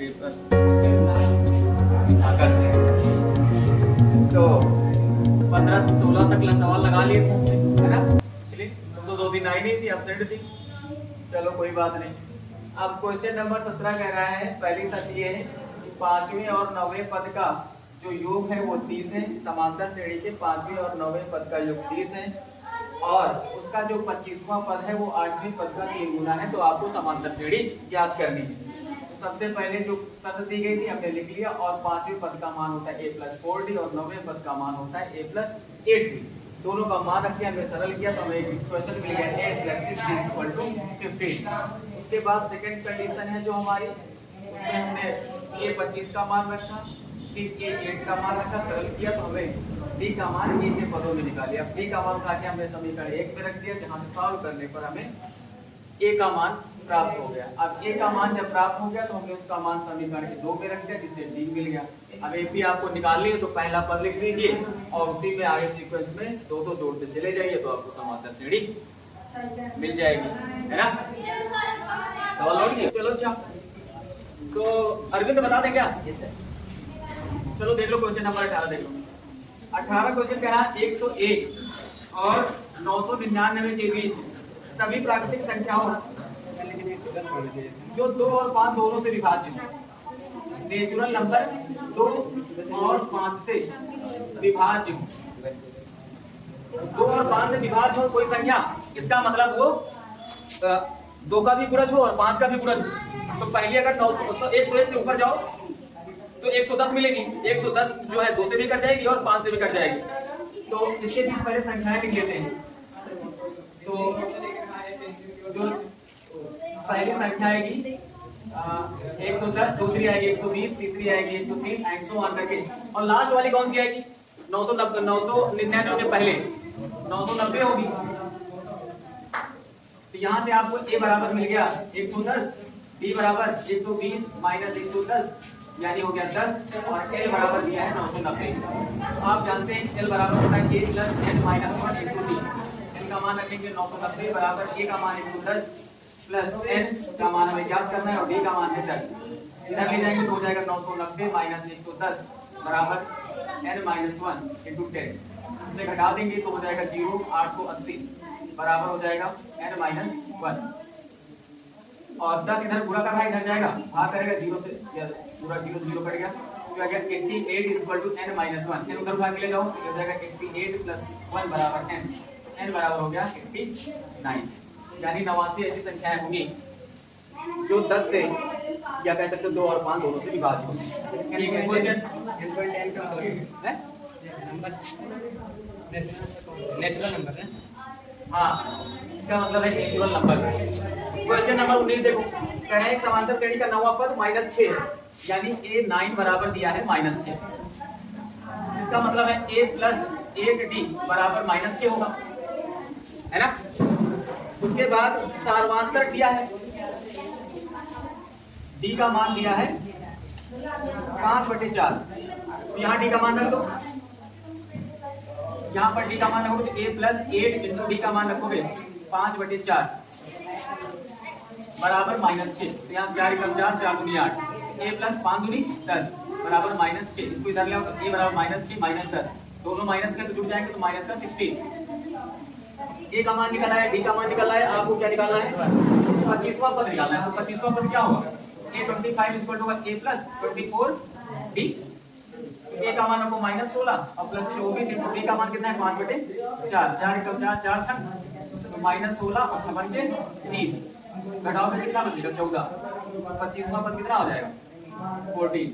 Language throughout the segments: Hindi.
पेपर करते हैं। तो 15-16 तक सवाल लगा लिए थे, है ना? चलिए, तुम तो 2 दिन आई नहीं थी, एब्सेंट थी। चलो कोई बात नहीं। अब क्वेश्चन नंबर 17 कह रहा है, पहली शर्त ये है कि 5वें और 9वें पद का जो योग है वो 30 है। समांतर श्रेणी के 5वें और 9वें पद का योग 30 है और उसका जो 25वां पद है वो 8वें पद का 3 गुना है। तो आपको समांतर श्रेणी ज्ञात करनी है। तो सबसे पहले जो शर्त दी गई थी हमने लिख लिया और 5वें पद का मान होता है a + 4d और 9वें पद का मान होता है a + 8d। दोनों का मान रख के हमने सरल किया तो हमें एक इक्वेशन मिल गया 8 + 6 = 15। उसके बाद सेकंड कंडीशन है जो हमारी, उसमें हमने a 25 का मान रखा, फिर a 8 का मान रखा, सरल किया तो हमें d का मान a के पदों में निकाल लिया। d का मान उठा के हमने समीकरण 1 में रख दिया, जहां से सॉल्व करने पर हमें a का मान प्राप्त हो गया। अब a का मान जब प्राप्त हो गया तो हमने उसका मान समीकरण के 2 में रख दिया, जिससे d मिल गया। अब a भी आपको निकालनी है तो पहला पद लिख दीजिए और उसी में आगे सीक्वेंस में दो जोड़ते चले जाइए तो आपको समांतर श्रेणी मिल जाएगी, है ना? सवाल लौट गया? चलो अच्छा, तो अरविंद बता दें क्या? चलो देख लो क्वेश्चन नंबर 18 देख लो। 18 क्वेश्चन कह रहा है 101 और 999 के बीच सभी प्राकृतिक संख्याओं जो 2 और 5 दोनों से विभाज्य हो, नेचुरल नंबर 2 और 5 से विभाज्य हो, 2 और 5 से विभाज्य हो कोई संख्या, इसका मतलब वो 2 का भी गुणज हो और 5 का भी गुणज हो। तो पहले अगर 101 से ऊपर जाओ तो 110 मिलेगी। 110 जो है 2 से भी कट जाएगी और 5 से भी कट जाएगी। तो इसके बीच पहले संख्याएं लिख लेते हैं। तो जो पहली संख्या आएगी 110, दूसरी आएगी 120, तीसरी आएगी 130, एंड सो ऑन करके, और लास्ट वाली कौन सी आएगी? 999 के पहले 990 होगी। तो यहाँ से आपको a बराबर मिल गया 110, b बराबर 120 माइनस 110 यानी हो गया 10 और l बराबर दिया है 990। तो आप जानते हैं l बराबर होता है a + n - 1 × d। l का मान रखेंगे 990 बराबर a का मान 110 प्लस n का मान हमें ज्ञात करना है और d का मान है 10। इधर ले जाएंगे तो हो जाएगा 990 माइनस 110 बराबर n - 1 × 10। इसमें घटा देंगे तो हो जाएगा 0, 880 बराबर हो जाएगा n - 1 और 10 इधर पूरा करना है, इधर जाएगा भाग करेगा 0 से, पूरा 0 कट गया तो आ गया 88 = n - 1। n उधर भाग के ले जाओ तो हो जाएगा 88 + 1 बराबर n। n बराबर हो गया 89। यानी 89 ऐसी संख्याएं होंगी जो 10 से या कह सकते हो 2 और 5 दोनों से विभाज्य होंगी। ठीक है, क्वेश्चन नेचुरल नंबर है। हाँ, इसका मतलब है नेचुरल नंबर। क्वेश्चन नंबर 19 देखो, कह रहे हैं समांतर श्रेणी का 9वां पद -6 है, यानी a 9 बराबर दिया है -6। इसका मतलब है a + 8d बराबर -6 होगा, है ना? उसके बाद सार्वमांतर दिया है, d का मान दिया है 5/4। तो यहाँ d का मान रख दो, यहाँ पर d का मान रखोगे तो a + 8 × d का मान रखोगे 5/4 बराबर -6। तो यहाँ 4 × 4 = 4 × 8, a + 5 × 10 बराबर -6। इसको इधर ले आओ तो a बराबर -6 - 10, दोनों माइनस के तो जुड़ जाएंगे तो माइनस का 16। a का मान निकाला है, d का मान निकाला है, आपको क्या निकालना है? 25वां पद निकालना है। तो 25वां पद क्या होगा? a 25 = a + 24d। a का मान रखो -16 और +24 × d का मान कितना है? 5/4। 4 × 4 = 4 छक, तो -16 और 6 पंचे 30, घटाओ तो कितना बचेगा? 14। 25वां पद कितना हो जाएगा? 14।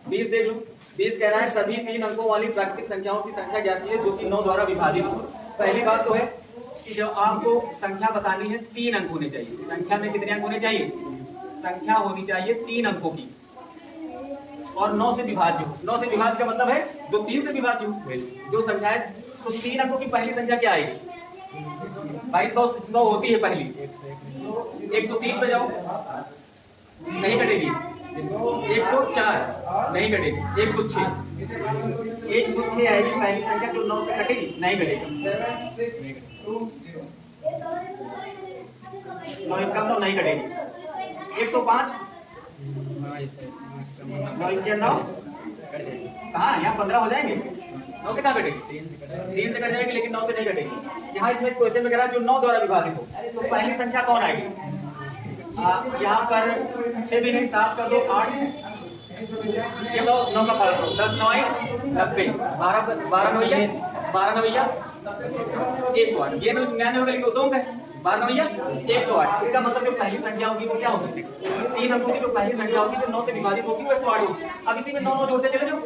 20 देख लो। 20 कह रहा है सभी 3 अंकों वाली प्राकृतिक संख्याओं की संख्या ज्ञात कीजिए जो कि 9 द्वारा विभाजित हो। पहली बात तो है कि जब आपको संख्या बतानी है 3 अंक होने चाहिए। संख्या में कितने अंक होने चाहिए? संख्या होनी चाहिए 3 अंकों की और 9 से विभाज्य हो। 9 से विभाज्य का मतलब है जो 3 से विभाज्य हो। जो संख्या है तो 3 अंकों की पहली संख्या क्या आएगी? भाई 100 होती है पहली, 103 पे जाओ, नहीं कटेगी। 104 नहीं कटेगी। 106 आएगी पहली संख्या जो 9 से कटेगी, नहीं कटेगी। 9 1 9 नहीं कटेगी। 105 हाँ ये सही। 9 1 9 कहाँ यहाँ 15 हो जाएंगे। 9 से कहाँ कटेगी? 3 से कट जाएगी, लेकिन 9 से नहीं कटेगी। यहाँ इसमें क्वेश्चन में कह रहा है जो 9 द्वारा विभाजित हो, तो पहली संख्या कौन आएगी? यहाँ पर 6 भी नहीं, 7 कर दो 8, ये लो 9 का पावर 10 9 90, 12 नवैया 108, ये 99 का लिखो 2 का 12 नवैया 108। इसका मतलब जो पहली संख्या होगी वो क्या होगी? 3 अंकों की जो पहली संख्या होगी जो 9 से विभाजित होगी वो 108 होगी। अब इसी में 9 9 जोड़ते चले जाओ,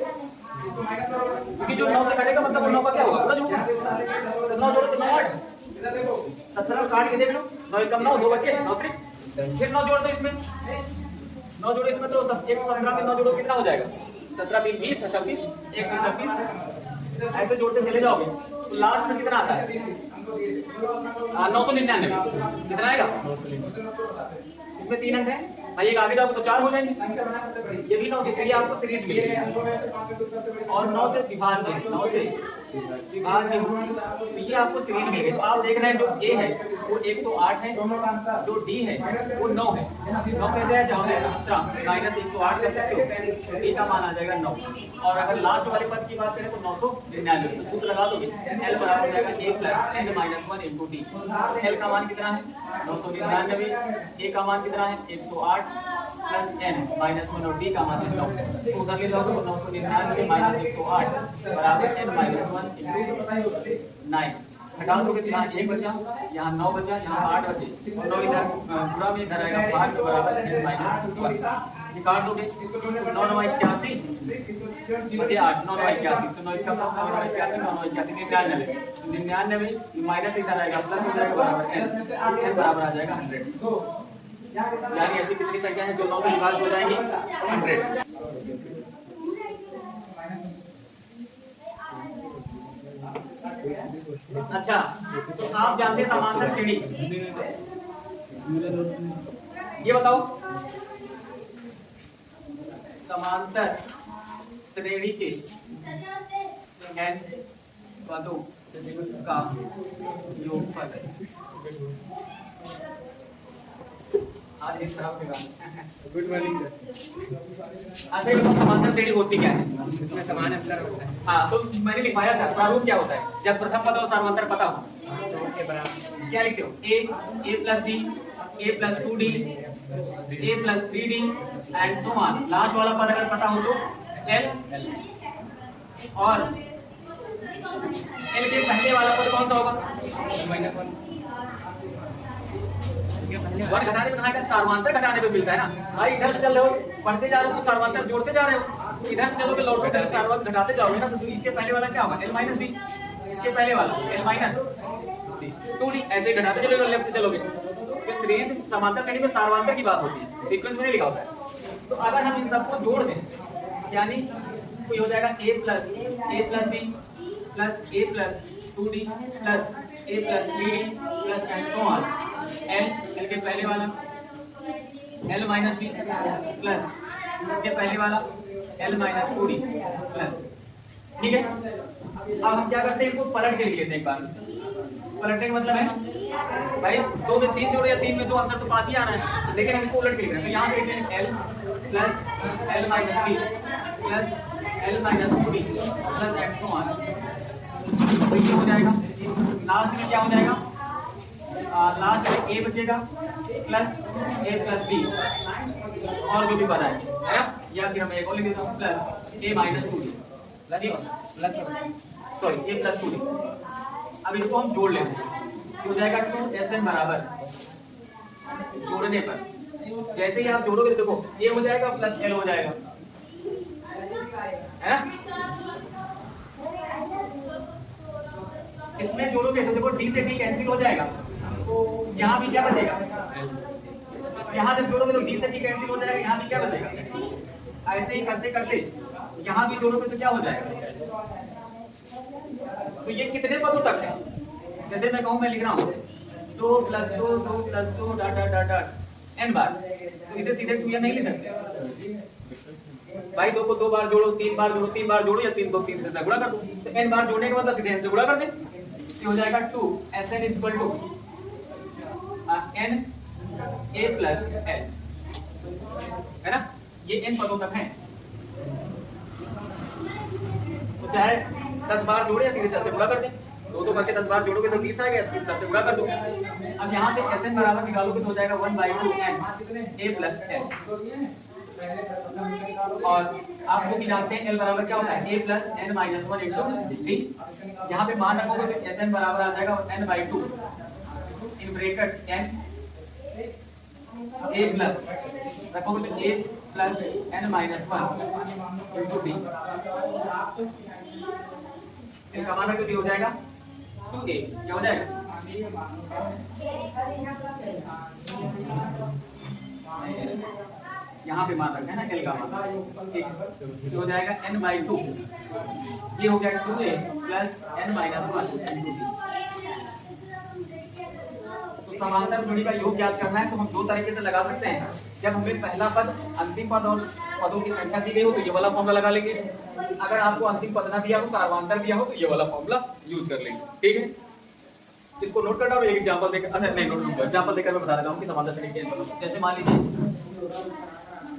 क्योंकि जो 9 से कटेगा मतलब वो 9 का क्या होगा? पूरा जोड़। 9 जोड़ो तो 9 8, 17 काट के देख लो, 9 1 9 2 बचे 9 3, फिर 9 जोड़ दो इसमें, 9 जोड़ो इसमें तो 117 में 9 जोड़ो कितना हो जाएगा? 17 3 20 26 126, ऐसे जोड़ते चले जाओगे तो लास्ट में कितना आता है? 999। कितना आएगा? इसमें 3 अंक है भाई, एक आगे जाओगे तो 4 हो जाएंगे। ये भी 9 से, तो ये आपको सीरीज मिलेगी और 9 से विभाज्य, 9 से विभाज्य तो ये आपको सीरीज मिलेगी। तो आप देख रहे हैं जो A है वो 108 है, जो D है वो 9 है। 9 कैसे है? जाओ माइनस 108 कर सकते हो, D का मान आ जाएगा 9। और अगर लास्ट वाले पद की बात करें तो 999, तो सूत्र लगा दोगे L बराबर हो जाएगा A plus N minus 1 into D। L का मान कितना है? 999, A का मान कितना है? 108 प्लस N माइनस 1 और D का मान है 9। तो उधर ले जाओगे तो 999 माइनस 108 बराबर N माइनस 1 इंटू 9। हटा दोगे तो यहाँ 1 बचा, यहाँ 9 बचा, यहाँ 8 बचे और 9 इधर पूरा में इधर आएगा 5 के बराबर N माइनस 1। निकाल दोगे 9 9 81 बचे 8, 9 9 81, तो 9 का 9 9 81 9 9 81 99 माइनस इधर आएगा प्लस हो जाएगा बराबर N बराबर आ जाएगा 100। यानी ऐसी कितनी संख्या है जो 9 से विभाज्य हो जाएंगी? 100। अच्छा, तो आप जानते हैं समांतर श्रेणी, ये बताओ समांतर श्रेणी के n पदों का योगफल। आज इस तरह से गुड मॉर्निंग सर। अच्छा ये तो समांतर श्रेणी होती क्या है? इसमें समान अंतर होता है। हाँ, तो मैंने लिखवाया था प्रारूप क्या होता है जब प्रथम पद और सार्वंतर पता हो। तो के बराबर क्या लिखते हो? a plus d, a plus 2d, a plus 3d and so on. Last वाला पद अगर पता हो तो l, और l के पहले वाला पद कौन सा होगा? -1 वन घटाने में कहा है सार्वंतर घटाने में मिलता है ना भाई। इधर से चल रहे हो पढ़ते जा रहे हो तो सार्वंतर जोड़ते जा रहे हो, इधर से चलोगे लौट के सार्वंतर घटाते जाओगे ना, तो इसके पहले वाला क्या होगा? l माइनस b, इसके पहले वाला l माइनस 2d, ऐसे घटाते चलोगे लेफ्ट से चलोगे। तो सीरीज समांतर श्रेणी में सार्वंतर की बात होती है, सीक्वेंस में नहीं लिखा होता है। तो अगर हम इन सबको जोड़ दें यानी कोई हो जाएगा a plus b plus a plus 2d plus a plus 3d plus and so on. l के पहले वाला l माइनस b प्लस इसके पहले वाला l माइनस 2d प्लस। ठीक है, अब हम क्या करते हैं, इनको पलट के लिख लेते हैं एक बार। पलटने का मतलब है भाई 2 में 3 जोड़ो या 3 में 2, आंसर तो 5 ही आ रहा है, लेकिन हम इसको उलट के लिख रहे हैं। तो यहाँ से लिखते हैं l plus l minus b plus l minus 2d plus and so on. तो ये हो जाएगा, लास्ट में क्या हो जाएगा? लास्ट में a बचेगा प्लस a प्लस b और जो भी पद आएंगे है ना, या फिर हम एक और लिख देता हूँ plus a minus 2d plus sorry a plus 2d। अब इनको हम जोड़ लेते हैं, हो जाएगा 2sn बराबर जोड़ने पर जैसे ही आप जोड़ोगे देखो a हो जाएगा प्लस l हो जाएगा है ना। इसमें जोड़ोगे तो देखो d से d कैंसिल हो जाएगा, तो यहाँ भी क्या बचेगा? यहाँ जब जोड़ोगे तो d से d कैंसिल हो जाएगा, यहाँ भी क्या बचेगा? ऐसे ही करते करते यहाँ भी जोड़ोगे तो क्या हो जाएगा? तो ये कितने पदों तक है? जैसे मैं कहूँ, मैं लिख रहा हूँ 2 plus 2 2 plus 2 dot dot dot dot n बार, तो इसे सीधे 2n नहीं लिख सकते भाई। 2 को 2 बार जोड़ो, 3 बार जोड़ो, 3 बार जोड़ो या 3 को 3 से गुणा कर दो, तो n बार जोड़ने के बाद सीधे n से गुणा कर दे। हो जाएगा 2 sn equal to n a plus l, है ना, ये n पदों तक है। तो चाहे 10 बार जोड़े या सीधे 10 से गुणा कर दें, दो करके 10 बार जोड़ोगे तो 20 आ गया, 10 से गुणा कर दो। अब यहाँ से Sn बराबर निकालोगे तो हो जाएगा 1/2n a प्लस l, और आप जो कि जानते हैं L बराबर क्या होता है, a plus n minus 1 into D. यहाँ पे मान रखोगे तो Sn बराबर आ जाएगा n/2 in brackets n a plus रखोगे तो a plus n minus 1 into D, इनका मान रखोगे तो हो जाएगा 2a, क्या हो जाएगा यहाँ पे मान रखा है ना L का मान, ठीक है, तो हो जाएगा n/2, ये हो गया 2a plus n minus 1 into D. तो समांतर जोड़ी का योग ज्ञात करना है तो हम दो तरीके से लगा सकते हैं। जब हमें पहला पद अंतिम पद और पदों की संख्या दी गई हो तो ये वाला फॉर्मूला लगा लेंगे, अगर आपको अंतिम पद ना दिया हो, सार्वधातुक दिया हो तो ये वाला फॉर्मूला यूज कर लेंगे, ठीक है। इसको नोट करना और एक एग्जांपल देकर, अच्छा नहीं नोट करो, एग्जांपल देकर मैं बता देता हूं कि समांतर श्रेणी कैसे बनती है। जैसे मान लीजिए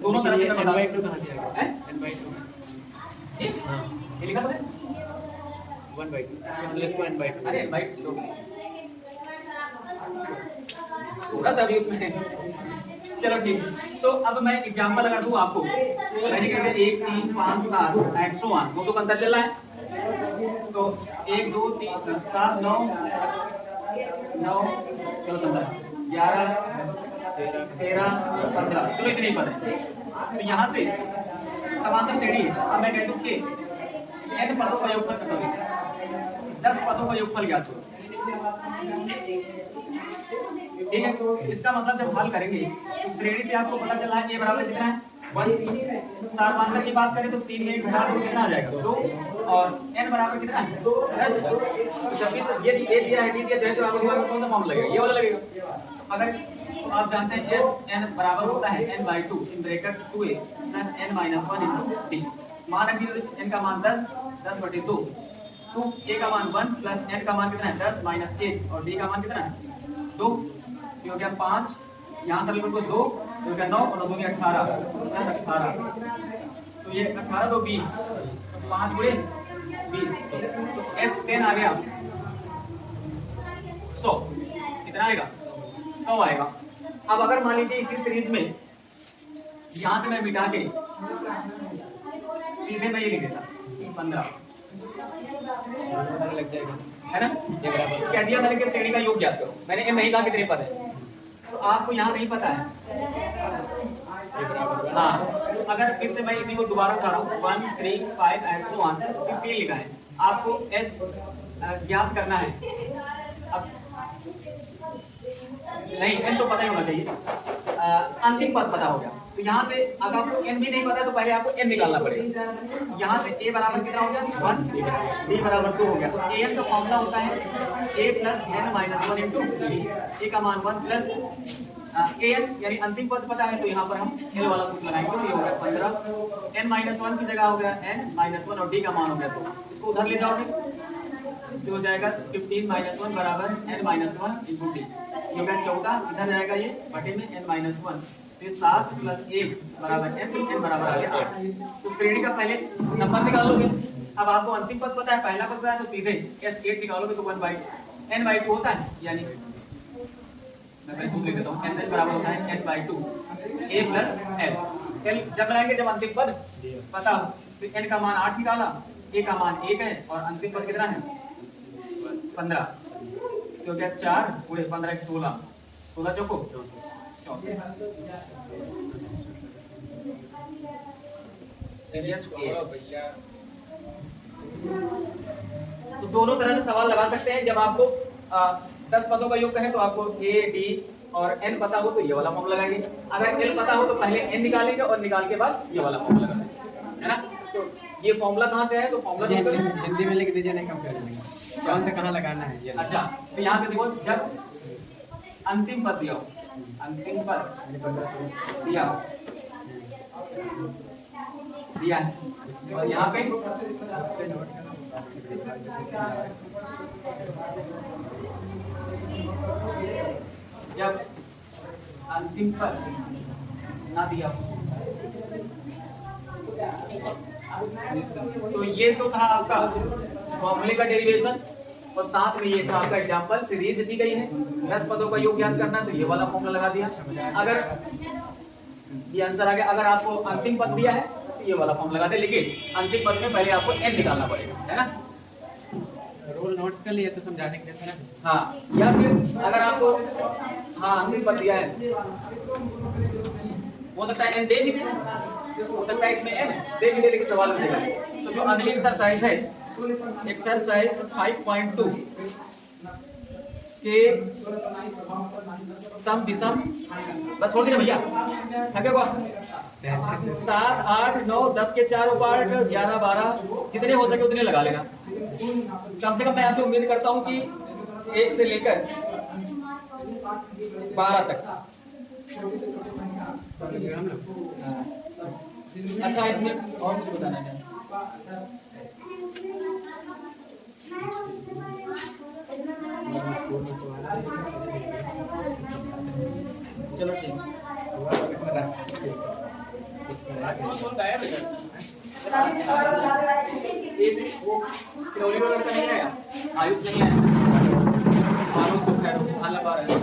दोनों तरह से मैं बता n/2 कहां दिया गया है? n/2 हां, ये लिखा था 1/2 मतलब इसको n/2, अरे n/2 थोड़ा सा भी उसमें है। चलो ठीक, तो अब मैं एग्जांपल अगर दूं आपको, मैंने कह दिया 1 3 5 7 एंड सो ऑन, दो का अंतर चल रहा है, तो 1 2 3 7 9 9, चलो 11 13 15, चलो इतने ही पद है। तो यहाँ से समांतर श्रेणी है। अब मैं कह दूं कि n पदों का योगफल, सॉरी 10 पदों का योगफल ज्ञात करो, ठीक है। इसका मतलब जब हल करेंगे तो श्रेणी से आपको पता चला है a बराबर कितना है 1, सार्वधातुक की बात करें तो 3 में घटा दो कितना आ जाएगा 2, और n बराबर कितना है 10। जब भी ये a दिया है d दिया जाए तो आपको दिमाग में कौन सा फॉर्मूला लगेगा, ये वाला लगेगा। अगर तो आप जानते हैं Sn बराबर होता है n/2 in brackets 2a plus n minus 1 into D. मान रखिए n का मान 10, 10/2, तो a का मान 1 प्लस n का मान कितना है 10 माइनस 1 और d का मान कितना है 2, ये हो गया 5, यहाँ सरल करो 2, तो हो गया 9 और 2 18 प्लस 18, तो ये 18 तो 20, 5 गुणे 20, तो S10 आ गया 100, कितना आएगा 100 आएगा। अब अगर मान लीजिए इसी सीरीज में यहाँ से मैं मिटा के सीधे मैं ये लिख देता 15, लग जाएगा, है ना, ये बराबर कह दिया मैंने कि श्रेणी का योग ज्ञात करो, मैंने ये नहीं कहा कितने पद है, तो आपको यहाँ नहीं पता है, ये बराबर हाँ। तो अगर फिर से मैं इसी को दोबारा उठा रहा हूँ 1 3 5 एंड सो ऑन, 15 लिखा है, आपको S ज्ञात करना है। अब नहीं n तो पता ही होना चाहिए, अंतिम पद पता हो गया, तो यहाँ से अगर आपको n भी नहीं पता तो पहले आपको n निकालना पड़ेगा। यहाँ से a बराबर कितना हो गया 1, b बराबर 2 हो गया। an का फॉर्मूला होता है a plus n minus 1 into b, a का मान 1 प्लस an यानी अंतिम पद पता है, तो यहाँ पर हम l वाला सूत्र लगाएंगे, तो ये हो गया 15, n माइनस 1 की जगह हो गया n माइनस 1 और d का मान हो गया 2, इसको उधर ले जाओगे तो हो जाएगा 15 माइनस 1 बराबर n माइनस 1 इंटू डी, ये हो गया 14, इधर जाएगा ये बटे में n माइनस 1, फिर 7 प्लस 1 बराबर n, तो n बराबर आ गया 8। तो श्रेणी का पहले नंबर निकालोगे, अब आपको अंतिम पद पता है, पहला पद पता है, तो सीधे S8 निकालोगे तो 1/n/2 होता है, यानी मैं पहले सूत्र लिख देता हूँ, Sn बराबर होता है n/2 a plus l। l जब लगाएंगे जब अंतिम पद पता हो, तो n का मान 8 निकाला, a का मान 1 है और अंतिम पद कितना है 15, तो क्या 4 पूरे 15 16, 16 चौको 34। तो दोनों तरह से सवाल लगा सकते हैं। जब आपको 10 पदों का योग कहे तो आपको a d और n पता हो तो ये वाला फॉर्मूला लगाएंगे, अगर l पता हो तो पहले n निकालेंगे और निकाल के बाद ये वाला फॉर्मूला लगाएंगे, है ना। तो ये फॉर्मूला कहाँ से है, तो फॉर्मूला हिंदी में लिख दीजिए, नहीं कम कर लेंगे कौन से कहाँ लगाना है ये। अच्छा, तो यहाँ पे देखो जब अंतिम पद दिया हो, अंतिम पद दिया हो, दिया है और यहाँ पे जब अंतिम पद ना दिया। तो ये तो था आपका फॉर्मूले का डेरिवेशन, और साथ में ये था आपका एग्जांपल, सीरीज दी गई है 10 पदों का योग ज्ञात करना, तो ये वाला फॉर्मूला लगा दिया। अगर ये आंसर आ गया, अगर आपको अंतिम पद दिया है तो ये वाला फॉर्मूला लगा दे, लेकिन अंतिम पद में पहले आपको n निकालना पड़ेगा, है ना। रोल नोट्स कर लिए तो समझाने के लिए था ना। हाँ, या फिर अगर आपको हाँ अंतिम पद दिया है, हो सकता है n दे भी दे, हो सकता है इसमें n दे भी दे, लेकिन सवाल में देगा। तो जो अगली एक्सरसाइज है, एक्सरसाइज 5.2 के सम विषम, बस छोड़ दीजिए भैया, थके हुआ 7 8 9 10 के 4 पार्ट 11 12 जितने हो सके उतने लगा लेना। कम से कम मैं आपसे उम्मीद करता हूं कि 1 से लेकर 12 तक। हम लोग अच्छा, इसमें और कुछ बताना है? चलो ठीक लड़का नहीं आया, आयुष नहीं आया, आयुष तो खैर हाल लगा रहा है।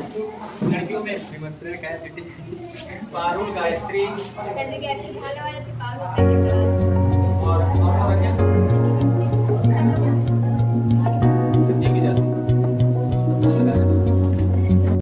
लड़कियों में निमंत्रण का है बेटी। पारुल, गायत्री करने के आगे खाने वाले थे पागल और रंजन।